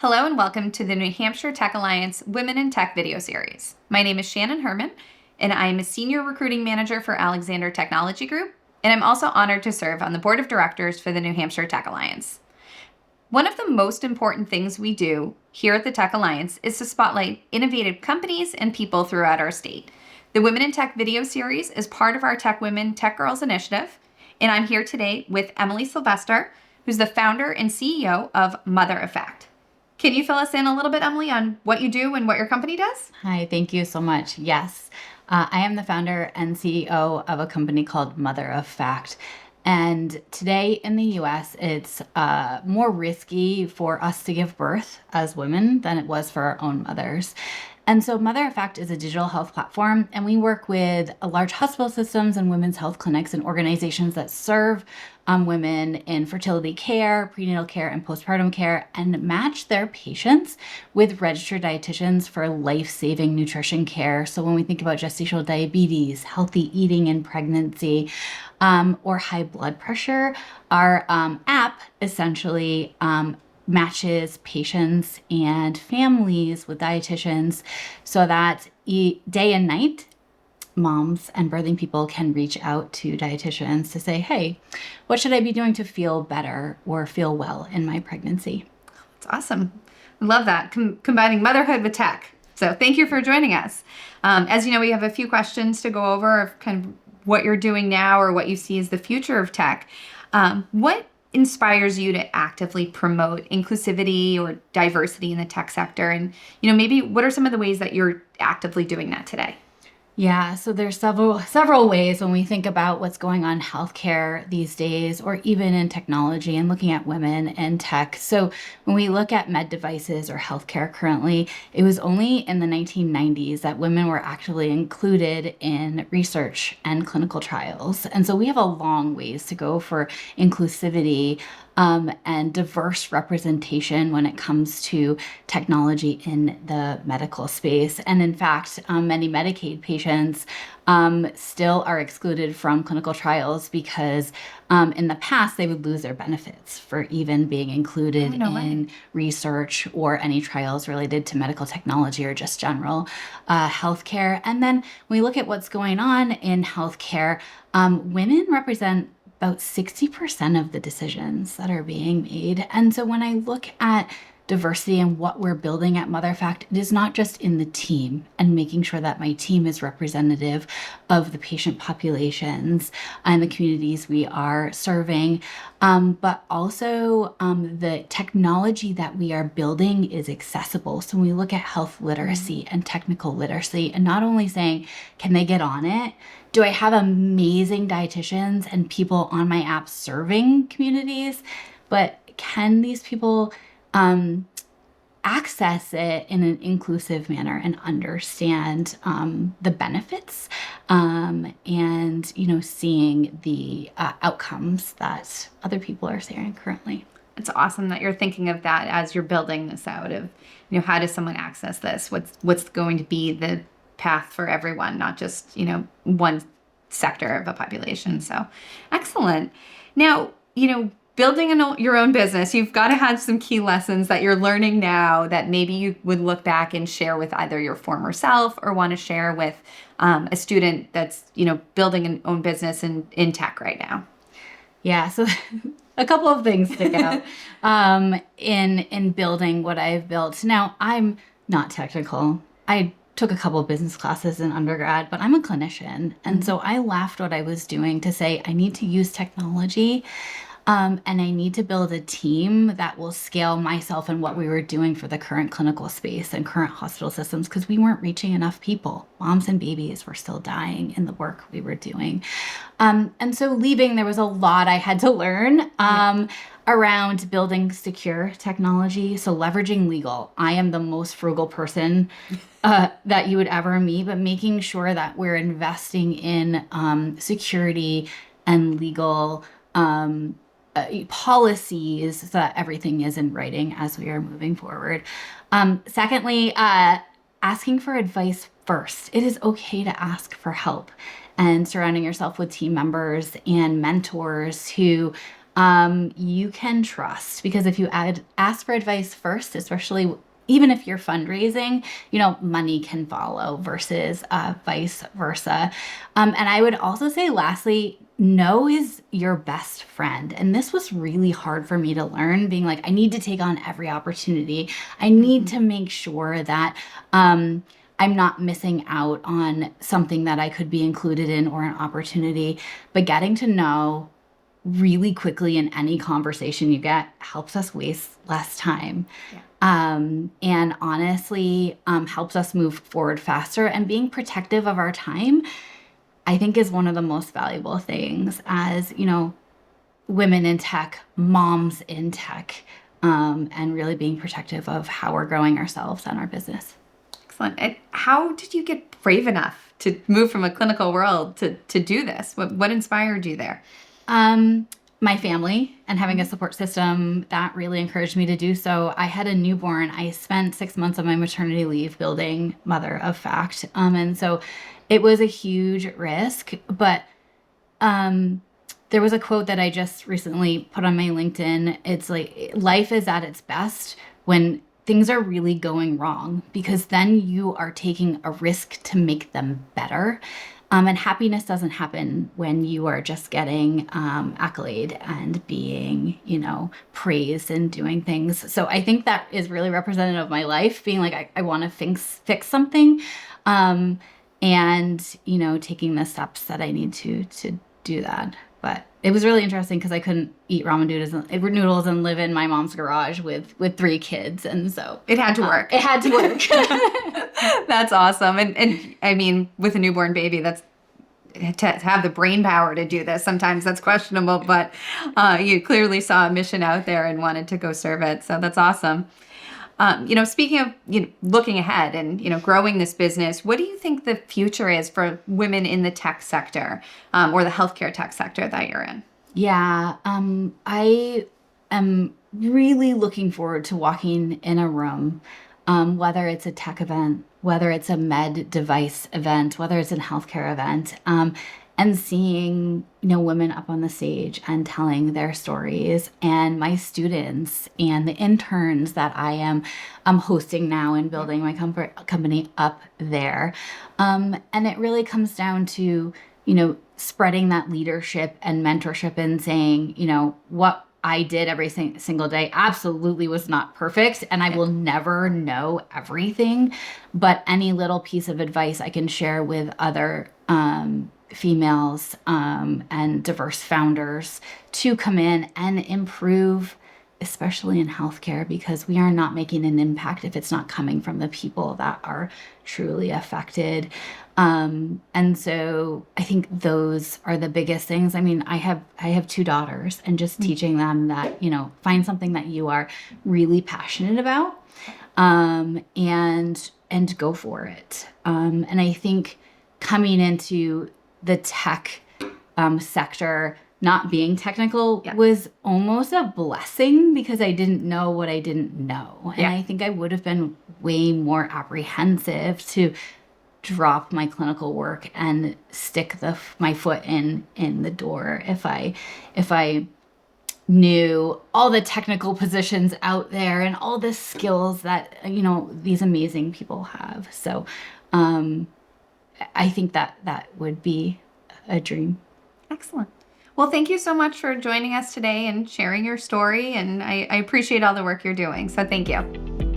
Hello and welcome to the New Hampshire Tech Alliance Women in Tech video series. My name is Shannon Herman, and I am a Senior Recruiting Manager for Alexander Technology Group, and I'm also honored to serve on the Board of Directors for the New Hampshire Tech Alliance. One of the most important things we do here at the Tech Alliance is to spotlight innovative companies and people throughout our state. The Women in Tech video series is part of our Tech Women, Tech Girls initiative, and I'm here today with Emily Sylvester, who's the founder and CEO of Mother Effect. Can you fill us in a little bit, Emily, on what you do and what your company does? Hi, thank you so much. Yes, I am the founder and CEO of a company called Mother of Fact. And today in the US, it's more risky for us to give birth as women than it was for our own mothers. And so Mother of Fact is a digital health platform, and we work with large hospital systems and women's health clinics and organizations that serve women in fertility care, prenatal care, and postpartum care, and match their patients with registered dietitians for life-saving nutrition care. So when we think about gestational diabetes, healthy eating in pregnancy, or high blood pressure, our app essentially matches patients and families with dietitians so that day and night moms and birthing people can reach out to dietitians to say, hey, what should I be doing to feel better or feel well in my pregnancy? It's awesome. I love that, combining motherhood with tech. So thank you for joining us. As you know, we have a few questions to go over of kind of what you're doing now or what you see as the future of tech. What inspires you to actively promote inclusivity or diversity in the tech sector? And, maybe what are some of the ways that you're actively doing that today? Yeah, so there's several ways when we think about what's going on in healthcare these days, or even in technology and looking at women in tech. So when we look at med devices or healthcare currently, it was only in the 1990s that women were actually included in research and clinical trials. And so we have a long ways to go for inclusivity and diverse representation when it comes to technology in the medical space. And in fact, many Medicaid patients still are excluded from clinical trials because in the past they would lose their benefits for even being included in research or any trials related to medical technology or just general healthcare. And then when we look at what's going on in healthcare, women represent about 60% of the decisions that are being made. And so when I look at diversity and what we're building at Mother Fact, it is not just in the team and making sure that my team is representative of the patient populations and the communities we are serving, but also the technology that we are building is accessible. So when we look at health literacy and technical literacy, and not only saying, can they get on it? Do I have amazing dietitians and people on my app serving communities? But can these people access it in an inclusive manner and understand the benefits and seeing the outcomes that other people are seeing currently? It's awesome that you're thinking of that as you're building this out of, how does someone access this? What's going to be the path for everyone, not just, one sector of a population. So excellent. Now, building your own business, you've got to have some key lessons that you're learning now that maybe you would look back and share with either your former self or want to share with a student that's, building an own business in tech right now. Yeah, so a couple of things stick out in building what I've built. Now, I'm not technical. I took a couple of business classes in undergrad, but I'm a clinician. And so I left what I was doing to say, I need to use technology and I need to build a team that will scale myself and what we were doing for the current clinical space and current hospital systems, because we weren't reaching enough people. Moms and babies were still dying in the work we were doing. And so leaving, there was a lot I had to learn around building secure technology. So leveraging legal. I am the most frugal person that you would ever meet, but making sure that we're investing in security and legal policies so that everything is in writing as we are moving forward. Secondly, asking for advice first. It is okay to ask for help, and surrounding yourself with team members and mentors who you can trust, because if you ask for advice first, especially even if you're fundraising, money can follow versus vice versa. And I would also say, lastly, no is your best friend. And this was really hard for me to learn, being like, I need to take on every opportunity. I need to make sure that I'm not missing out on something that I could be included in or an opportunity. But getting to know really quickly in any conversation you get helps us waste less time. Yeah. And honestly, helps us move forward faster. And being protective of our time, I think, is one of the most valuable things as, women in tech, moms in tech, and really being protective of how we're growing ourselves and our business. Excellent. And how did you get brave enough to move from a clinical world to do this? What inspired you there? My family and having a support system that really encouraged me to do so. I had a newborn. I spent 6 months of my maternity leave building Mother of Fact. And so it was a huge risk, but there was a quote that I just recently put on my LinkedIn. It's like, life is at its best when things are really going wrong, because then you are taking a risk to make them better. And happiness doesn't happen when you are just getting accolade and being, praised and doing things. So I think that is really representative of my life, being like, I want to fix something, and, taking the steps that I need to do that. But it was really interesting because I couldn't eat ramen noodles and live in my mom's garage with 3 kids. And so it had to work. It had to work. That's awesome. And I mean, with a newborn baby, that's to have the brain power to do this. Sometimes that's questionable, but you clearly saw a mission out there and wanted to go serve it. So that's awesome. Speaking of looking ahead and growing this business, what do you think the future is for women in the tech sector, or the healthcare tech sector that you're in? Yeah, I am really looking forward to walking in a room, whether it's a tech event, whether it's a med device event, whether it's a healthcare event, and seeing, women up on the stage and telling their stories, and my students and the interns that I'm hosting now and building my company up there. And it really comes down to, spreading that leadership and mentorship and saying, what I did every single day absolutely was not perfect, and I will never know everything, but any little piece of advice I can share with other females and diverse founders to come in and improve, especially in healthcare, because we are not making an impact if it's not coming from the people that are truly affected. And so I think those are the biggest things. I mean, I have 2 daughters, and just teaching them that, find something that you are really passionate about, and go for it. And I think coming into the tech sector, not being technical, was almost a blessing, because I didn't know what I didn't know. And I think I would have been way more apprehensive to drop my clinical work and stick my foot in the door if I knew all the technical positions out there and all the skills that these amazing people have. So I think that would be a dream. Excellent. Well, thank you so much for joining us today and sharing your story. And I appreciate all the work you're doing. So thank you.